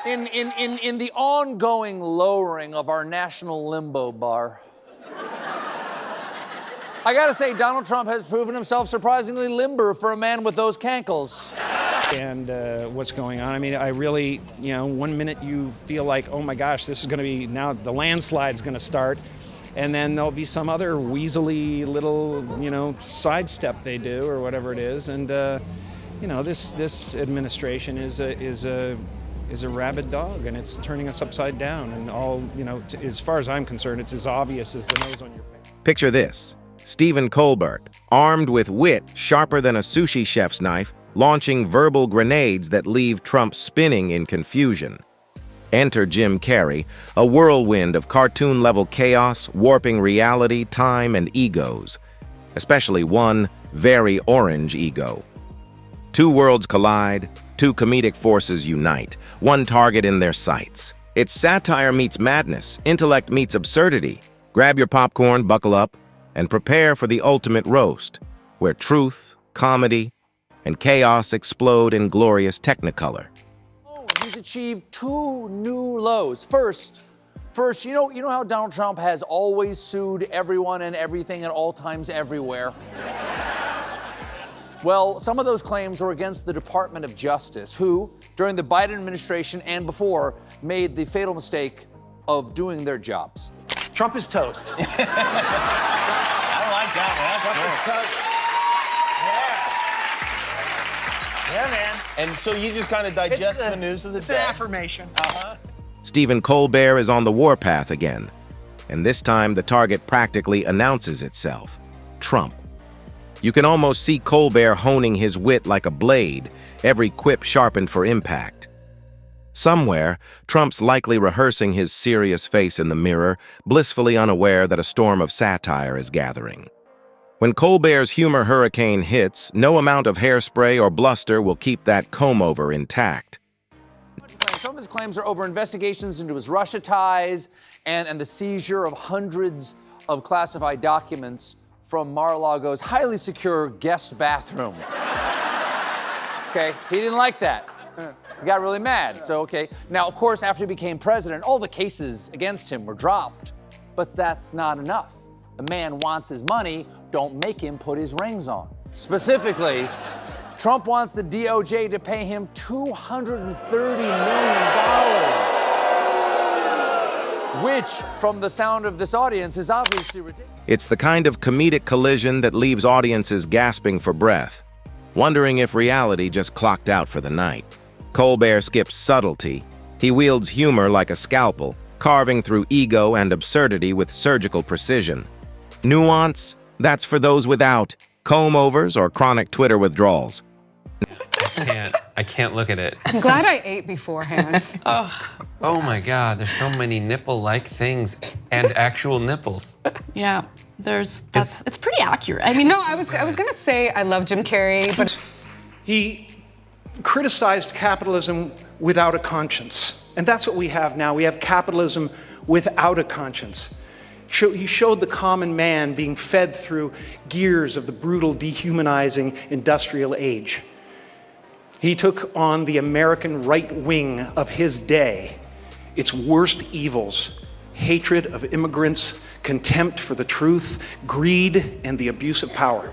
In the ongoing lowering of our national limbo bar, I gotta say, Donald Trump has proven himself surprisingly limber for a man with those cankles. And what's going on. I mean, I really, one minute you feel like, oh my gosh, this is going to be, now the landslide's going to start. And then there'll be some other weaselly little, sidestep they do or whatever it is. And, this administration is a rabid dog, and it's turning us upside down. And all, as far as I'm concerned, it's as obvious as the nose on your face. Picture this. Stephen Colbert, armed with wit sharper than a sushi chef's knife, launching verbal grenades that leave Trump spinning in confusion. Enter Jim Carrey, a whirlwind of cartoon-level chaos, warping reality, time, and egos. Especially one very orange ego. Two worlds collide, two comedic forces unite, one target in their sights. It's satire meets madness, intellect meets absurdity. Grab your popcorn, buckle up, and prepare for the ultimate roast, where truth, comedy, and chaos explode in glorious technicolor. He's achieved two new lows. First, you know how Donald Trump has always sued everyone and everything at all times everywhere? Well, some of those claims were against the Department of Justice, who, during the Biden administration and before, made the fatal mistake of doing their jobs. Trump is toast. I like that one. That's Trump is toast. Yeah, man. And so you just kind of digest the news of the day. It's an affirmation. Stephen Colbert is on the warpath again, and this time the target practically announces itself: Trump. You can almost see Colbert honing his wit like a blade, every quip sharpened for impact. Somewhere, Trump's likely rehearsing his serious face in the mirror, blissfully unaware that a storm of satire is gathering. When Colbert's humor hurricane hits, no amount of hairspray or bluster will keep that comb-over intact. Some of his claims are over investigations into his Russia ties and the seizure of hundreds of classified documents from Mar-a-Lago's highly secure guest bathroom. Okay, he didn't like that. He got really mad, so okay. Now, of course, after he became president, all the cases against him were dropped. But that's not enough. The man wants his money, don't make him put his rings on. Specifically, Trump wants the DOJ to pay him $230 million, which, from the sound of this audience, is obviously ridiculous. It's the kind of comedic collision that leaves audiences gasping for breath, wondering if reality just clocked out for the night. Colbert skips subtlety. He wields humor like a scalpel, carving through ego and absurdity with surgical precision. Nuance? That's for those without comb-overs or chronic Twitter withdrawals. I can't look at it. I'm glad I ate beforehand. Oh my God, there's so many nipple-like things and actual nipples. Yeah, it's pretty accurate. I mean, no, I was gonna say I love Jim Carrey, but He criticized capitalism without a conscience. And that's what we have now. We have capitalism without a conscience. He showed the common man being fed through gears of the brutal, dehumanizing industrial age. He took on the American right wing of his day, its worst evils: hatred of immigrants, contempt for the truth, greed, and the abuse of power.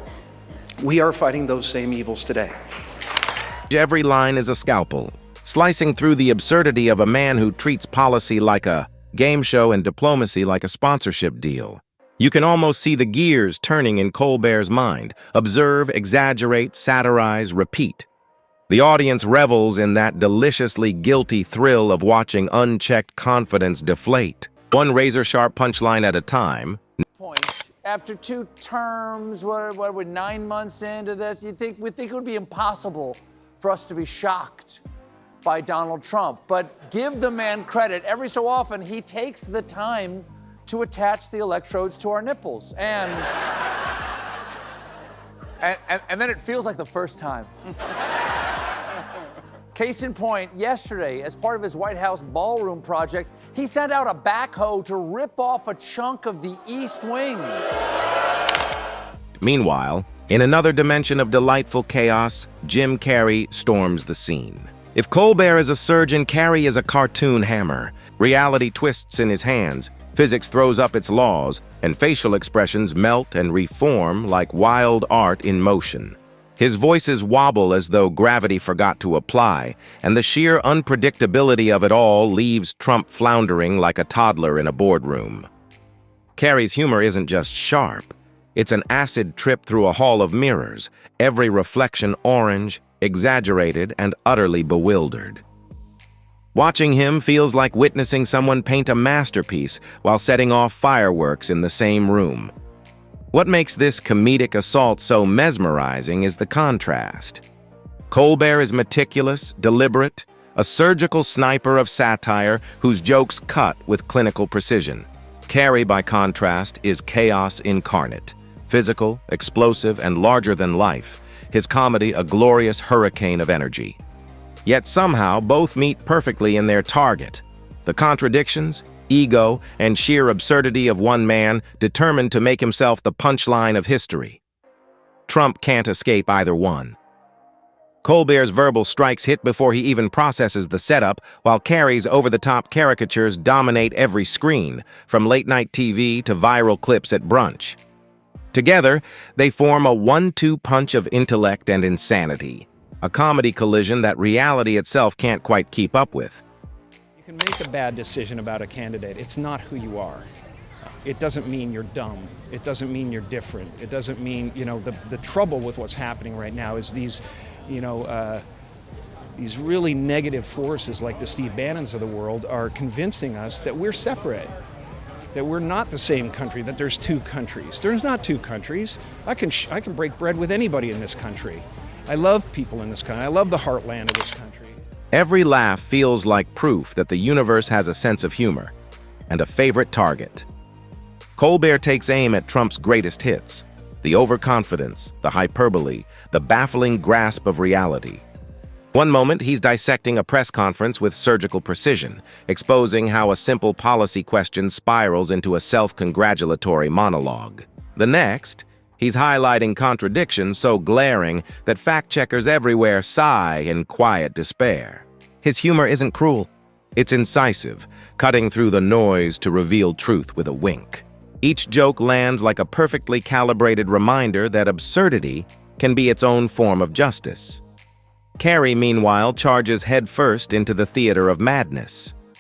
We are fighting those same evils today. Every line is a scalpel, slicing through the absurdity of a man who treats policy like a game show and diplomacy like a sponsorship deal. You can almost see the gears turning in Colbert's mind. Observe, exaggerate, satirize, repeat. The audience revels in that deliciously guilty thrill of watching unchecked confidence deflate. One razor-sharp punchline at a time. After two terms, what we're 9 months into this, we think it would be impossible for us to be shocked by Donald Trump. But give the man credit. Every so often, he takes the time to attach the electrodes to our nipples. And then it feels like the first time. Case in point, yesterday, as part of his White House ballroom project, he sent out a backhoe to rip off a chunk of the East Wing. Meanwhile, in another dimension of delightful chaos, Jim Carrey storms the scene. If Colbert is a surgeon, Carrey is a cartoon hammer. Reality twists in his hands, physics throws up its laws, and facial expressions melt and reform like wild art in motion. His voices wobble as though gravity forgot to apply, and the sheer unpredictability of it all leaves Trump floundering like a toddler in a boardroom. Carrey's humor isn't just sharp. It's an acid trip through a hall of mirrors, every reflection orange, exaggerated, and utterly bewildered. Watching him feels like witnessing someone paint a masterpiece while setting off fireworks in the same room. What makes this comedic assault so mesmerizing is the contrast. Colbert is meticulous, deliberate, a surgical sniper of satire whose jokes cut with clinical precision. Carrey, by contrast, is chaos incarnate, physical, explosive, and larger than life, his comedy a glorious hurricane of energy. Yet somehow both meet perfectly in their target. The contradictions, ego, and sheer absurdity of one man determined to make himself the punchline of history. Trump can't escape either one. Colbert's verbal strikes hit before he even processes the setup, while Carrey's over-the-top caricatures dominate every screen, from late-night TV to viral clips at brunch. Together, they form a one-two punch of intellect and insanity, a comedy collision that reality itself can't quite keep up with. You can make a bad decision about a candidate. It's not who you are. It doesn't mean you're dumb. It doesn't mean you're different. It doesn't mean, the trouble with what's happening right now is these really negative forces like the Steve Bannons of the world are convincing us that we're separate, that we're not the same country, that there's two countries. There's not two countries. I can break bread with anybody in this country. I love people in this country. I love the heartland of this country. Every laugh feels like proof that the universe has a sense of humor and a favorite target. Colbert takes aim at Trump's greatest hits, the overconfidence, the hyperbole, the baffling grasp of reality. One moment, he's dissecting a press conference with surgical precision, exposing how a simple policy question spirals into a self-congratulatory monologue. The next, he's highlighting contradictions so glaring that fact-checkers everywhere sigh in quiet despair. His humor isn't cruel. It's incisive, cutting through the noise to reveal truth with a wink. Each joke lands like a perfectly calibrated reminder that absurdity can be its own form of justice. Carrey, meanwhile, charges headfirst into the theater of madness.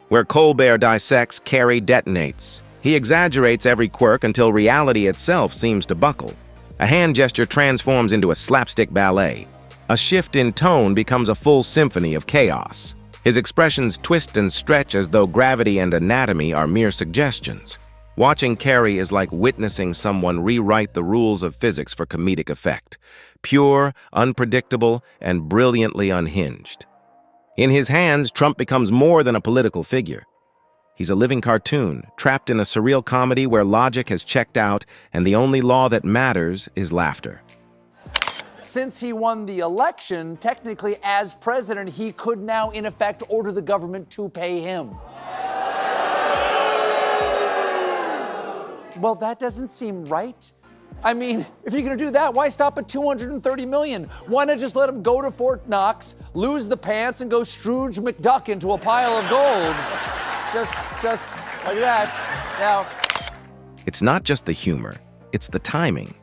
Where Colbert dissects, Carrey detonates. He exaggerates every quirk until reality itself seems to buckle. A hand gesture transforms into a slapstick ballet. A shift in tone becomes a full symphony of chaos. His expressions twist and stretch as though gravity and anatomy are mere suggestions. Watching Carrey is like witnessing someone rewrite the rules of physics for comedic effect. Pure, unpredictable, and brilliantly unhinged. In his hands, Trump becomes more than a political figure. He's a living cartoon, trapped in a surreal comedy where logic has checked out and the only law that matters is laughter. Since he won the election, technically as president, he could now, in effect, order the government to pay him. Well, that doesn't seem right. I mean, if you're going to do that, why stop at $230 million? Why not just let him go to Fort Knox, lose the pants, and go Scrooge McDuck into a pile of gold? Just like that. Now, it's not just the humor, it's the timing.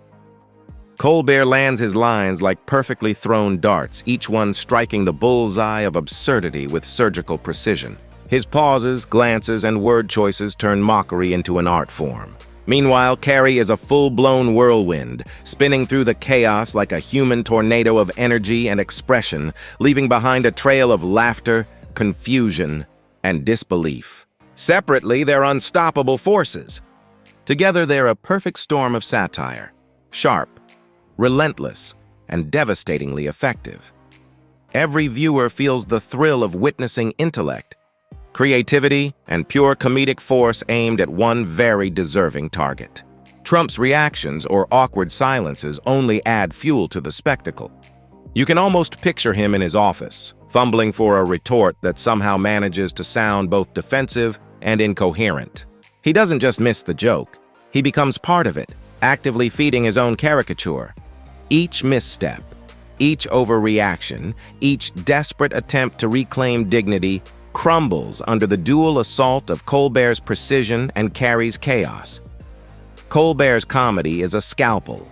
Colbert lands his lines like perfectly thrown darts, each one striking the bullseye of absurdity with surgical precision. His pauses, glances, and word choices turn mockery into an art form. Meanwhile, Carrey is a full-blown whirlwind, spinning through the chaos like a human tornado of energy and expression, leaving behind a trail of laughter, confusion, and disbelief. Separately, they're unstoppable forces. Together, they're a perfect storm of satire, sharp, relentless, and devastatingly effective. Every viewer feels the thrill of witnessing intellect, creativity, and pure comedic force aimed at one very deserving target. Trump's reactions or awkward silences only add fuel to the spectacle. You can almost picture him in his office, fumbling for a retort that somehow manages to sound both defensive and incoherent. He doesn't just miss the joke, he becomes part of it, actively feeding his own caricature. Each misstep, Each overreaction, each desperate attempt to reclaim dignity, crumbles under the dual assault of Colbert's precision and Carrey's chaos. Colbert's comedy is a scalpel.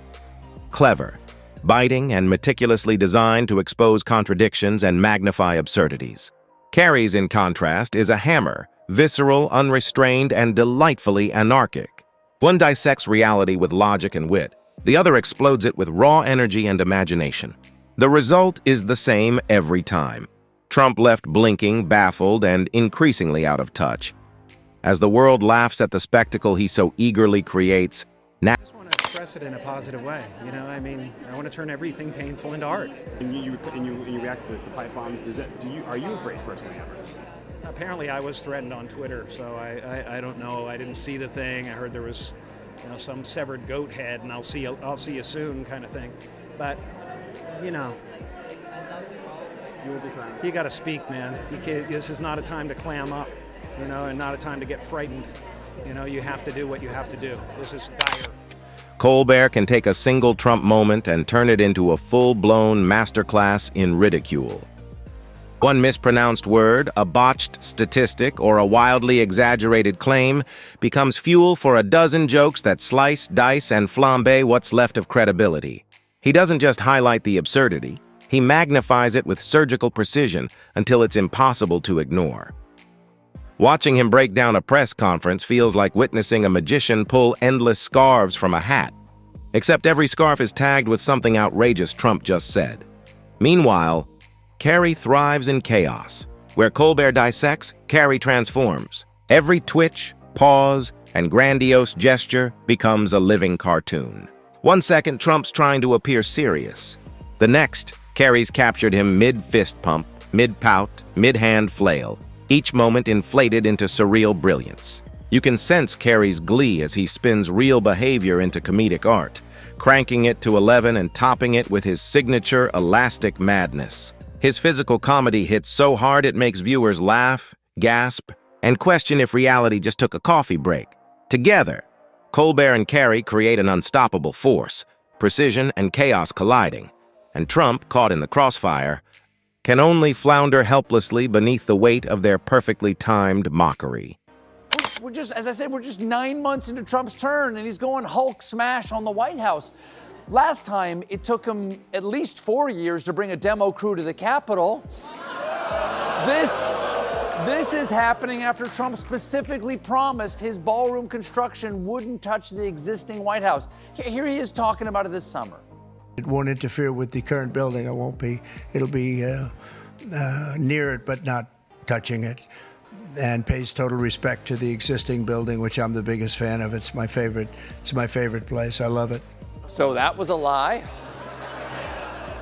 Clever, biting, and meticulously designed to expose contradictions and magnify absurdities. Carrey's, in contrast, is a hammer, visceral, unrestrained, and delightfully anarchic. One dissects reality with logic and wit. The other explodes it with raw energy and imagination. The result is the same every time. Trump left blinking, baffled, and increasingly out of touch. As the world laughs at the spectacle he so eagerly creates, I just want to express it in a positive way. You know, I mean, I want to turn everything painful into art. And you react to the pipe bombs. Are you afraid personally ever? Apparently, I was threatened on Twitter, so I don't know. I didn't see the thing. I heard there was, you know, some severed goat head, and I'll see you soon kind of thing. But, you know, you got to speak, man. You can't, this is not a time to clam up, you know, and not a time to get frightened. You know, you have to do what you have to do. This is dire. Colbert can take a single Trump moment and turn it into a full-blown masterclass in ridicule. One mispronounced word, a botched statistic, or a wildly exaggerated claim becomes fuel for a dozen jokes that slice, dice, and flambe what's left of credibility. He doesn't just highlight the absurdity, he magnifies it with surgical precision until it's impossible to ignore. Watching him break down a press conference feels like witnessing a magician pull endless scarves from a hat. Except every scarf is tagged with something outrageous Trump just said. Meanwhile, Carrey thrives in chaos. Where Colbert dissects, Carrey transforms. Every twitch, pause, and grandiose gesture becomes a living cartoon. 1 second, Trump's trying to appear serious. The next, Carrey's captured him mid-fist pump, mid-pout, mid-hand flail, each moment inflated into surreal brilliance. You can sense Carrey's glee as he spins real behavior into comedic art, cranking it to 11 and topping it with his signature elastic madness. His physical comedy hits so hard it makes viewers laugh, gasp, and question if reality just took a coffee break. Together, Colbert and Carrey create an unstoppable force, precision and chaos colliding, and Trump, caught in the crossfire, can only flounder helplessly beneath the weight of their perfectly timed mockery. We're just, as I said, we're just 9 months into Trump's turn, and he's going Hulk smash on the White House. Last time, it took him at least 4 years to bring a demo crew to the Capitol. This is happening after Trump specifically promised his ballroom construction wouldn't touch the existing White House. Here he is talking about it this summer. It won't interfere with the current building. It'll be near it, but not touching it, and pays total respect to the existing building, which I'm the biggest fan of. It's my favorite place. I love it. So that was a lie.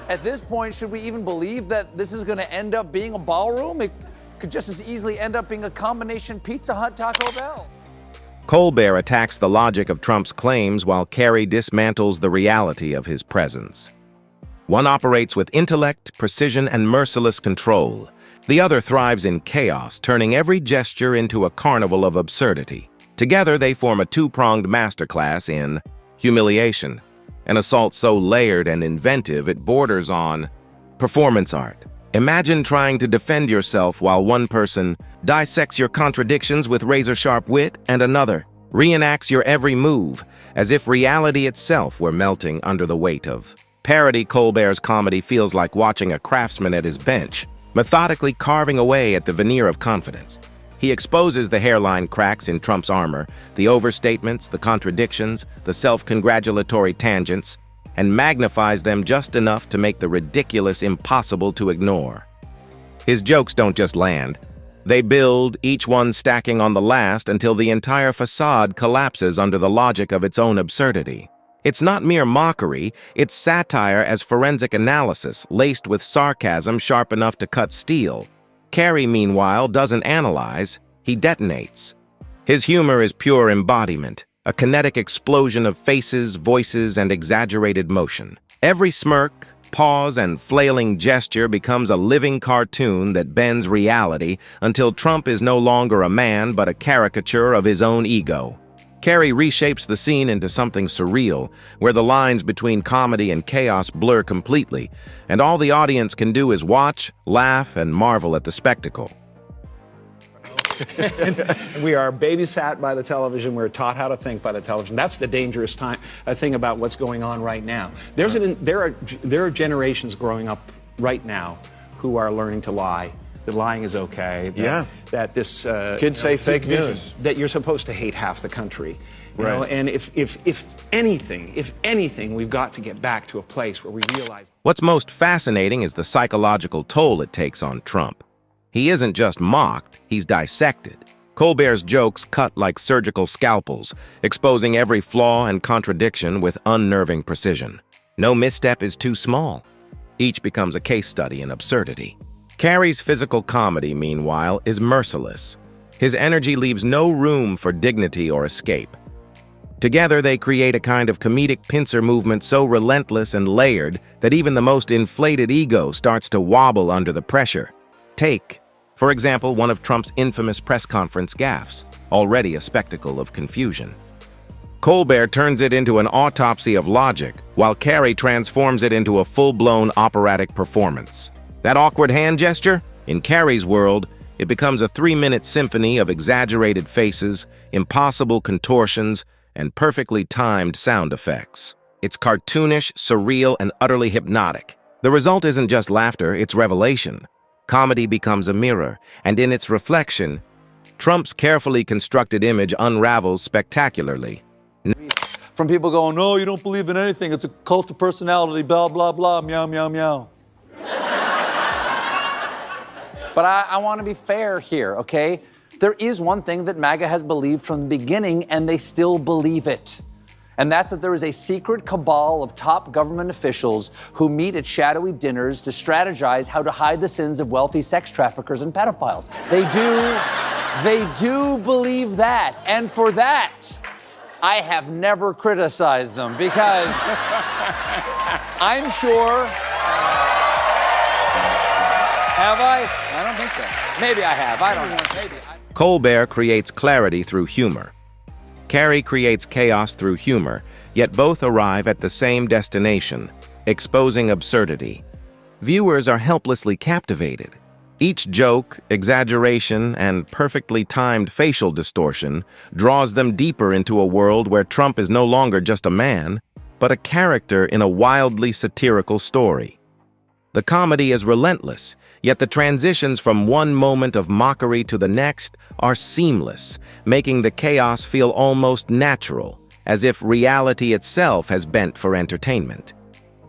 At this point, should we even believe that this is going to end up being a ballroom? It could just as easily end up being a combination Pizza Hut Taco Bell. Colbert attacks the logic of Trump's claims while Carrey dismantles the reality of his presence. One operates with intellect, precision, and merciless control. The other thrives in chaos, turning every gesture into a carnival of absurdity. Together, they form a two-pronged masterclass in humiliation, an assault so layered and inventive it borders on performance art. Imagine trying to defend yourself while one person dissects your contradictions with razor-sharp wit and another reenacts your every move as if reality itself were melting under the weight of parody. Colbert's comedy feels like watching a craftsman at his bench, methodically carving away at the veneer of confidence. He exposes the hairline cracks in Trump's armor, the overstatements, the contradictions, the self-congratulatory tangents, and magnifies them just enough to make the ridiculous impossible to ignore. His jokes don't just land. They build, each one stacking on the last until the entire facade collapses under the logic of its own absurdity. It's not mere mockery, it's satire as forensic analysis, laced with sarcasm sharp enough to cut steel. Carrey, meanwhile, doesn't analyze, he detonates. His humor is pure embodiment, a kinetic explosion of faces, voices, and exaggerated motion. Every smirk, pause, and flailing gesture becomes a living cartoon that bends reality until Trump is no longer a man but a caricature of his own ego. Carrey reshapes the scene into something surreal, where the lines between comedy and chaos blur completely, and all the audience can do is watch, laugh, and marvel at the spectacle. We are babysat by the television. We're taught how to think by the television. That's the dangerous thing about what's going on right now. There are generations growing up right now who are learning to lie. That lying is okay. That this kids say fake news. That you're supposed to hate half the country. You know? And if anything, we've got to get back to a place where we realize. What's most fascinating is the psychological toll it takes on Trump. He isn't just mocked, he's dissected. Colbert's jokes cut like surgical scalpels, exposing every flaw and contradiction with unnerving precision. No misstep is too small. Each becomes a case study in absurdity. Carrey's physical comedy, meanwhile, is merciless. His energy leaves no room for dignity or escape. Together, they create a kind of comedic pincer movement so relentless and layered that even the most inflated ego starts to wobble under the pressure. Take, for example, one of Trump's infamous press conference gaffes, already a spectacle of confusion. Colbert turns it into an autopsy of logic, while Carrey transforms it into a full-blown operatic performance. That awkward hand gesture? In Carrey's world, it becomes a 3-minute symphony of exaggerated faces, impossible contortions, and perfectly timed sound effects. It's cartoonish, surreal, and utterly hypnotic. The result isn't just laughter, it's revelation. Comedy becomes a mirror, and in its reflection, Trump's carefully constructed image unravels spectacularly. From people going, no, you don't believe in anything. It's a cult of personality, blah, blah, blah, meow, meow, meow. But I want to be fair here, okay? There is one thing that MAGA has believed from the beginning, and they still believe it. And that's that there is a secret cabal of top government officials who meet at shadowy dinners to strategize how to hide the sins of wealthy sex traffickers and pedophiles. They do believe that. And for that, I have never criticized them because I'm sure. Have I? I don't think so. Maybe I have. I don't know. Maybe. Colbert creates clarity through humor. Carrey creates chaos through humor, yet both arrive at the same destination, exposing absurdity. Viewers are helplessly captivated. Each joke, exaggeration, and perfectly timed facial distortion draws them deeper into a world where Trump is no longer just a man, but a character in a wildly satirical story. The comedy is relentless, yet the transitions from one moment of mockery to the next are seamless, making the chaos feel almost natural, as if reality itself has bent for entertainment.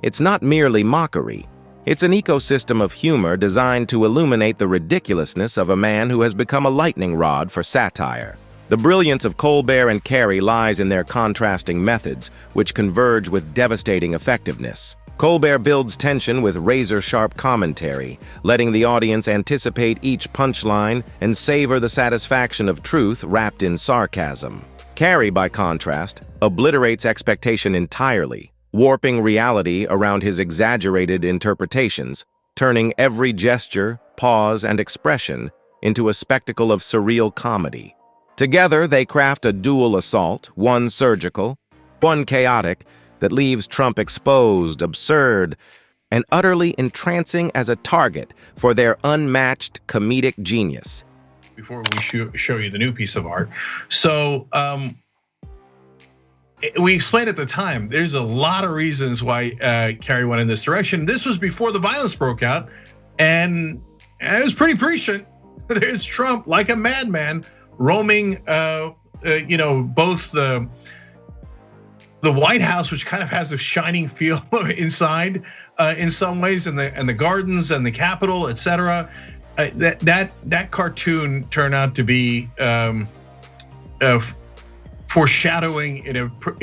It's not merely mockery. It's an ecosystem of humor designed to illuminate the ridiculousness of a man who has become a lightning rod for satire. The brilliance of Colbert and Carrey lies in their contrasting methods, which converge with devastating effectiveness. Colbert builds tension with razor-sharp commentary, letting the audience anticipate each punchline and savor the satisfaction of truth wrapped in sarcasm. Carrey, by contrast, obliterates expectation entirely, warping reality around his exaggerated interpretations, turning every gesture, pause, and expression into a spectacle of surreal comedy. Together, they craft a dual assault, one surgical, one chaotic, that leaves Trump exposed, absurd, and utterly entrancing as a target for their unmatched comedic genius. Before we show you the new piece of art. So we explained at the time, there's a lot of reasons why Carrey went in this direction. This was before the violence broke out, and it was pretty prescient. There's Trump like a madman roaming, both the White House, which kind of has a shining feel inside in some ways, and the gardens and the Capitol, etc. That cartoon turned out to be foreshadowing in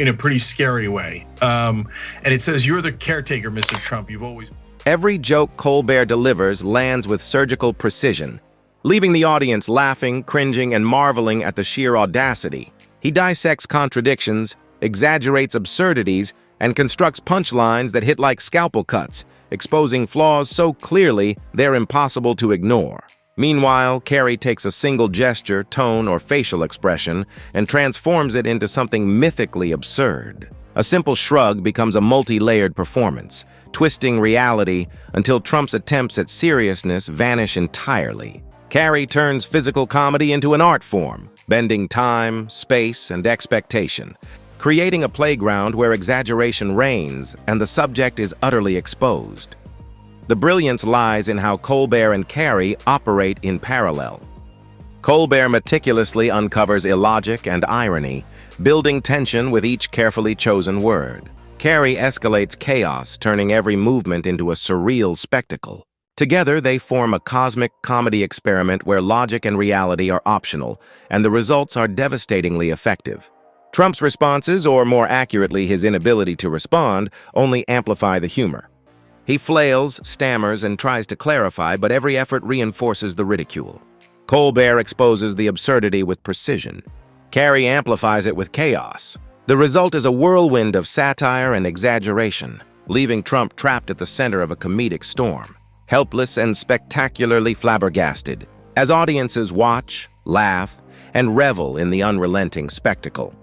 a pretty scary way. And it says, "You're the caretaker, Mr. Trump. You've always." Every joke Colbert delivers lands with surgical precision, leaving the audience laughing, cringing, and marveling at the sheer audacity. He dissects contradictions, exaggerates absurdities, and constructs punchlines that hit like scalpel cuts, exposing flaws so clearly they're impossible to ignore. Meanwhile, Carrey takes a single gesture, tone, or facial expression and transforms it into something mythically absurd. A simple shrug becomes a multi-layered performance, twisting reality until Trump's attempts at seriousness vanish entirely. Carrey turns physical comedy into an art form, bending time, space, and expectation, creating a playground where exaggeration reigns and the subject is utterly exposed. The brilliance lies in how Colbert and Carrey operate in parallel. Colbert meticulously uncovers illogic and irony, building tension with each carefully chosen word. Carrey escalates chaos, turning every movement into a surreal spectacle. Together, they form a cosmic comedy experiment where logic and reality are optional, and the results are devastatingly effective. Trump's responses, or more accurately his inability to respond, only amplify the humor. He flails, stammers, and tries to clarify, but every effort reinforces the ridicule. Colbert exposes the absurdity with precision. Carrey amplifies it with chaos. The result is a whirlwind of satire and exaggeration, leaving Trump trapped at the center of a comedic storm, helpless and spectacularly flabbergasted, as audiences watch, laugh, and revel in the unrelenting spectacle.